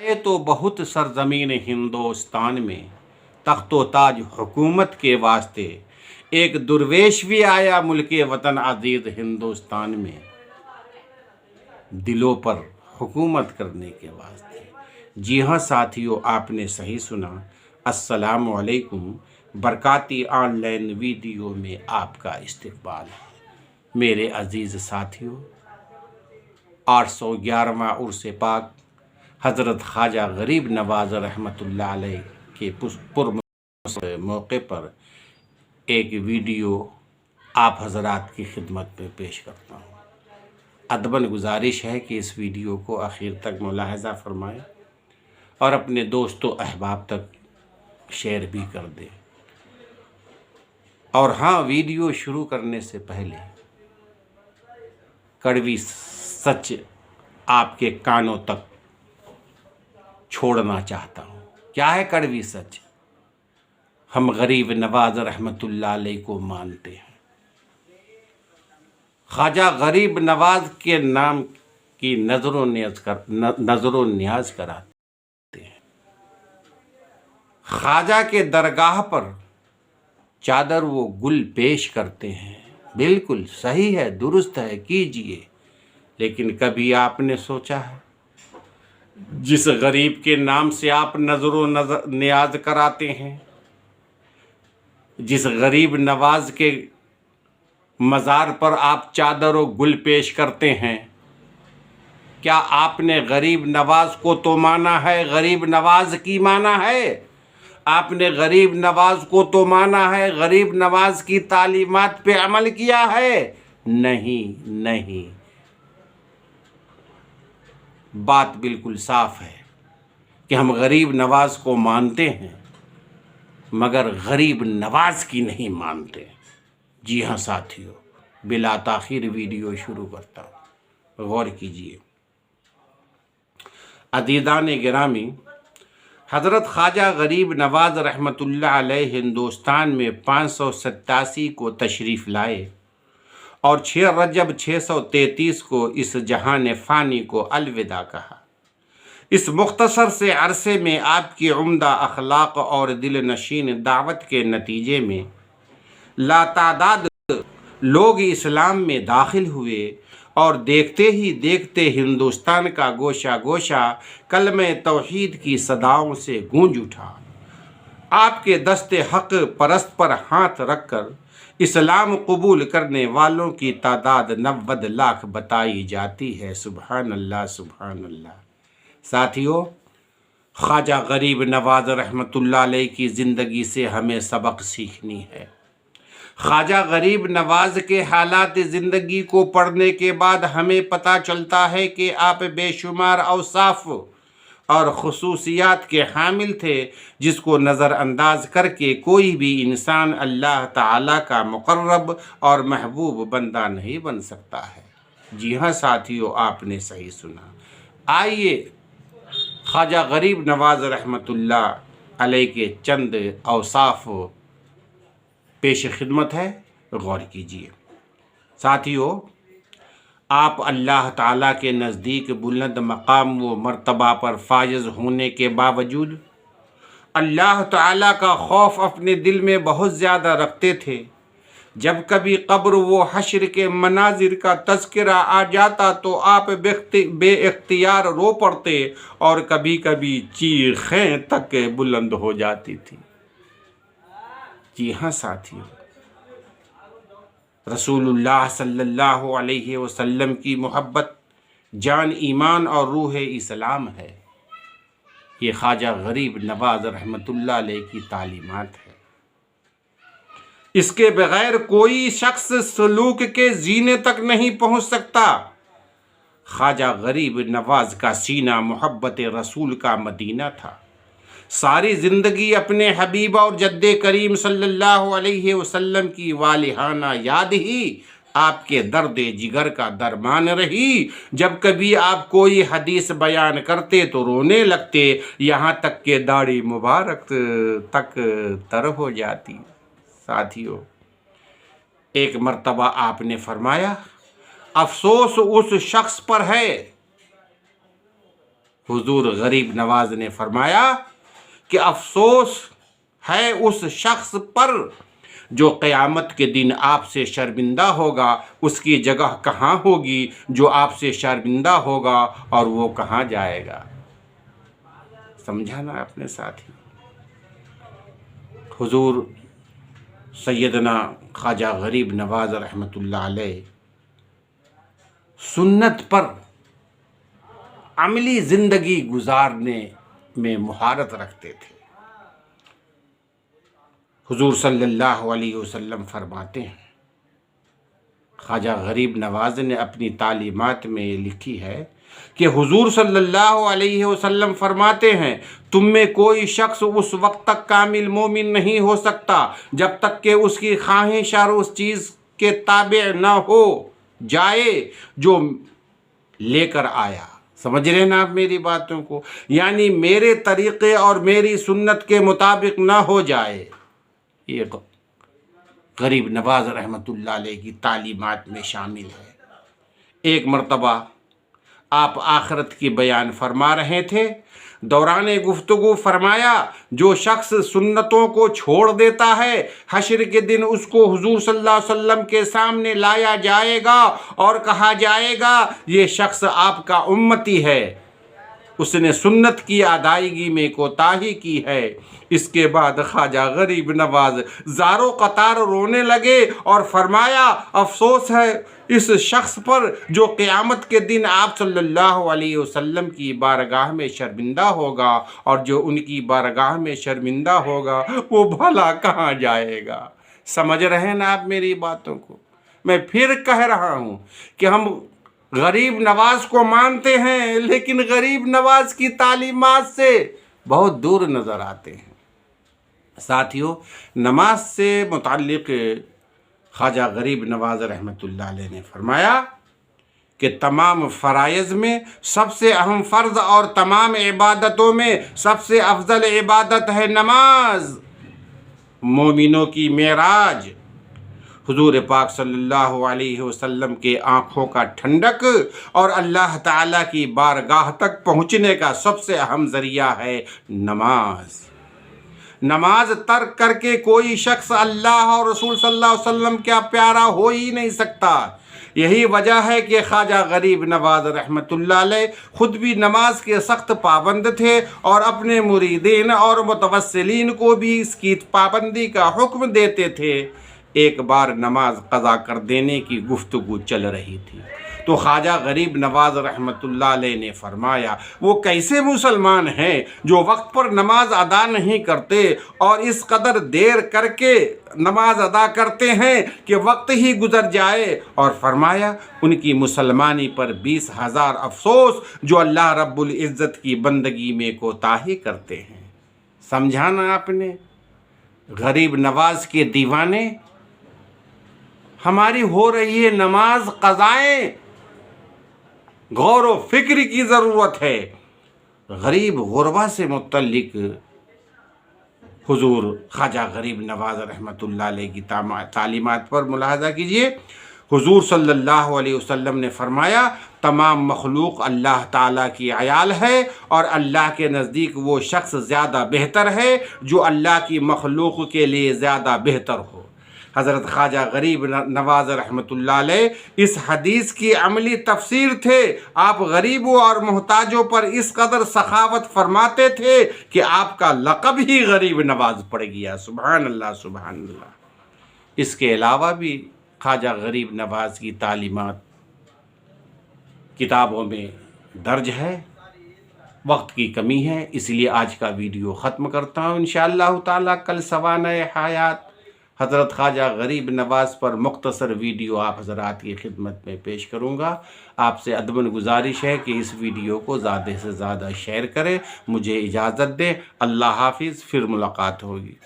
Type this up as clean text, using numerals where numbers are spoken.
ये तो बहुत सरजमीन हिंदुस्तान में तख्त व ताज हुकूमत के वास्ते एक दुर्वेश भी आया मुल्के वतन अजीज हिंदुस्तान में दिलों पर हुकूमत करने के वास्ते। जी हाँ साथियों, आपने सही सुना। अस्सलामु अलैकुम। बरकाती ऑनलाइन वीडियो में आपका इस्तकबाल है। मेरे अजीज़ साथियों, 811वां उर्स पाक हज़रत ख्वाजा गरीब नवाज़ रहमतुल्लाह अलैह के मौके पर एक वीडियो आप हज़रात की खिदमत में पेश करता हूँ। अदबन गुजारिश है कि इस वीडियो को आखिर तक मुलाहज़ा फरमाएं और अपने दोस्तों अहबाब तक शेयर भी कर दें। और हाँ, वीडियो शुरू करने से पहले कड़वी सच आपके कानों तक छोड़ना चाहता हूँ। क्या है कड़वी सच? हम गरीब नवाज रहमतुल्लाह अलैह को मानते हैं। ख्वाजा गरीब नवाज के नाम की नजरों न्याज कराते हैं। ख्वाजा के दरगाह पर चादर वो गुल पेश करते हैं। बिल्कुल सही है, दुरुस्त है, कीजिए। लेकिन कभी आपने सोचा है जिस गरीब के नाम से आप न्याज कराते हैं, जिस गरीब नवाज के मज़ार पर आप चादर और गुल पेश करते हैं, क्या आपने गरीब नवाज को तो माना है, गरीब नवाज की माना है? आपने गरीब नवाज को तो माना है, गरीब नवाज की तालीमात पे अमल किया है? नहीं। बात बिल्कुल साफ है कि हम गरीब नवाज को मानते हैं मगर गरीब नवाज की नहीं मानते। जी हाँ साथियों, बिला ताखीर वीडियो शुरू करता हूँ, गौर कीजिए। अज़ीज़ान गिरामी, हज़रत ख्वाजा गरीब नवाज रहमतुल्लाह अलैह हिंदुस्तान में 587 को तशरीफ़ लाए और 6 रजब 633 को इस जहान फ़ानी को अलविदा कहा। इस मुख्तसर से अरसे में आपकी उम्दा अखलाक और दिल नशीन दावत के नतीजे में लातादाद लोग इस्लाम में दाखिल हुए और देखते ही देखते हिंदुस्तान का गोशा गोशा कलमे तौहीद की सदाओं से गूंज उठा। आपके दस्ते हक परस्त पर हाथ रखकर इस्लाम कबूल करने वालों की तादाद 90 लाख बताई जाती है। सुभान अल्लाह, सुभान अल्लाह। साथियों, ख्वाजा गरीब नवाज रहमतुल्लाह अलैह की ज़िंदगी से हमें सबक सीखनी है। ख्वाजा गरीब नवाज के हालात ज़िंदगी को पढ़ने के बाद हमें पता चलता है कि आप बेशुमार औसाफ और खुसूसियात के हामिल थे, जिसको नज़रअंदाज करके कोई भी इंसान अल्लाह ताला का मुकर्रब और महबूब बंदा नहीं बन सकता है। जी हाँ साथियों, आपने सही सुना। आइए ख्वाजा गरीब नवाज रहमतुल्लाह अलैह के चंद औसाफ पेश खिदमत है, गौर कीजिए। साथियों, आप अल्लाह ताला के नज़दीक बुलंद मकाम व मर्तबा पर फायज़ होने के बावजूद अल्लाह ताला का खौफ अपने दिल में बहुत ज़्यादा रखते थे। जब कभी कब्र व हश्र के मनाजिर का तज़किरा आ जाता तो आप बेइख्तियार रो पड़ते और कभी कभी चीखें तक बुलंद हो जाती थी। जी हाँ साथियों, रसूलुल्लाह सल्लल्लाहु अलैहि वसल्लम की मोहब्बत जान, ईमान और रूह इस्लाम है। ये ख्वाजा गरीब नवाज रहमतुल्लाह अलैह की तालीमात है। इसके बगैर कोई शख्स सलूक के जीने तक नहीं पहुंच सकता। ख्वाजा गरीब नवाज का सीना मोहब्बत रसूल का मदीना था। सारी ज़िंदगी अपने हबीब और जद्दे करीम सल्लल्लाहु अलैहि वसल्लम की वालिहाना याद ही आपके दर्द जिगर का दरमान रही। जब कभी आप कोई हदीस बयान करते तो रोने लगते, यहाँ तक के दाढ़ी मुबारक तक तर हो जाती। साथियों, एक मर्तबा आपने फरमाया, अफसोस उस शख्स पर है हुजूर गरीब नवाज ने फरमाया कि अफसोस है उस शख्स पर जो क़यामत के दिन आपसे शर्मिंदा होगा। उसकी जगह कहाँ होगी जो आपसे शर्मिंदा होगा, और वो कहाँ जाएगा। समझा ना अपने साथी। हुजूर सैयदना ख्वाजा गरीब नवाज रहमतुल्लाह अलैह सुन्नत पर अमली ज़िंदगी गुजारने में महारत रखते थे। हुजूर सल्लल्लाहु अलैहि वसल्लम फरमाते हैं, ख्वाजा गरीब नवाज ने अपनी तालीमात में ये लिखी है कि हुजूर सल्लल्लाहु अलैहि वसल्लम फरमाते हैं, तुम में कोई शख्स उस वक्त तक कामिल मोमिन नहीं हो सकता जब तक कि उसकी ख्वाहिश और उस चीज़ के ताबे न हो जाए जो लेकर आया। समझ रहे ना आप मेरी बातों को। यानी मेरे तरीक़े और मेरी सुन्नत के मुताबिक ना हो जाए। ये गरीब नवाज रहमतुल्लाह अलैह की तालीमात में शामिल है। एक मरतबा आप आखिरत की बयान फरमा रहे थे, दौरान गुफ्तगू फरमाया, जो शख्स सुन्नतों को छोड़ देता है हश्र के दिन उसको हुजूर सल्लल्लाहु अलैहि वसल्लम के सामने लाया जाएगा और कहा जाएगा ये शख्स आपका उम्मती है, उसने सुन्नत की अदायगी में कोताही की है। इसके बाद ख्वाजा गरीब नवाज ज़ारो कतार रोने लगे और फरमाया, अफसोस है इस शख्स पर जो क़यामत के दिन आप सल्लल्लाहु अलैहि वसल्लम की बारगाह में शर्मिंदा होगा, और जो उनकी बारगाह में शर्मिंदा होगा वो भला कहाँ जाएगा। समझ रहे हैं ना आप मेरी बातों को। मैं फिर कह रहा हूँ कि हम गरीब नवाज को मानते हैं, लेकिन गरीब नवाज की तालीमात से बहुत दूर नज़र आते हैं। साथियों, नमाज से मुताल्लिक़ ख्वाजा गरीब नवाज रहमतुल्लाह अलैह ने फरमाया कि तमाम फ़राइज़ में सबसे अहम फ़र्ज़ और तमाम इबादतों में सबसे अफजल इबादत है नमाज। मोमिनों की मेराज हुजूर पाक सल्लल्लाहु अलैहि वसल्लम के आँखों का ठंडक और अल्लाह ताला की बारगाह तक पहुँचने का सबसे अहम ज़रिया है नमाज। नमाज तर्क करके कोई शख्स अल्लाह और रसूल सल्लल्लाहु अलैहि वसल्लम का प्यारा हो ही नहीं सकता। यही वजह है कि ख्वाजा गरीब नवाज रहमतुल्लाह अलैह ख़ुद भी नमाज के सख्त पाबंद थे और अपने मुरीदीन और मुतवस्सिलीन को भी इसकी पाबंदी का हुक्म देते थे। एक बार नमाज क़ज़ा कर देने की गुफ्तगू चल रही थी तो ख्वाजा गरीब नवाज रहमतुल्लाह अलैह ने फरमाया, वो कैसे मुसलमान हैं जो वक्त पर नमाज अदा नहीं करते और इस कदर देर करके नमाज अदा करते हैं कि वक्त ही गुजर जाए। और फरमाया, उनकी मुसलमानी पर 20,000 अफसोस जो अल्लाह रब्बुल इज़्ज़त की बंदगी में कोताही करते हैं। समझाना आपने। गरीब नवाज के दीवाने, हमारी हो रही है नमाज क़ज़ाएँ, गौर व फिक्र की ज़रूरत है। गरीब गुरबा से मुतल्लिक हुजूर ख्वाजा गरीब नवाज रहमतुल्लाह अलैह की तालीमात पर मुलाहज़ा कीजिए। हुजूर सल्लल्लाहु अलैहि वसल्लम ने फरमाया, तमाम मखलूक अल्लाह ताला की अयाल है और अल्लाह के नज़दीक वो शख्स ज़्यादा बेहतर है जो अल्लाह की मखलूक के लिए ज़्यादा बेहतर हो। हज़रत ख्वाजा गरीब नवाज रहमतुल्लाह अलैह इस हदीस की अमली तफसीर थे। आप गरीबों और मोहताजों पर इस कदर सखावत फरमाते थे कि आपका लक़ब ही गरीब नवाज पड़ गया। सुबहान अल्लाह, सुबहान अल्लाह। इसके अलावा भी ख्वाजा गरीब नवाज की तालीमात किताबों में दर्ज है। वक्त की कमी है इसलिए आज का वीडियो ख़त्म करता हूँ। इंशाअल्लाह ताला कल सवाने हयात हज़रत ख्वाजा गरीब नवाज़ पर मुख्तसर वीडियो आप हज़रात की खिदमत में पेश करूँगा। आपसे अदबन गुजारिश है कि इस वीडियो को ज़्यादा से ज़्यादा शेयर करें। मुझे इजाज़त दें। अल्लाह हाफिज़। फिर मुलाकात होगी।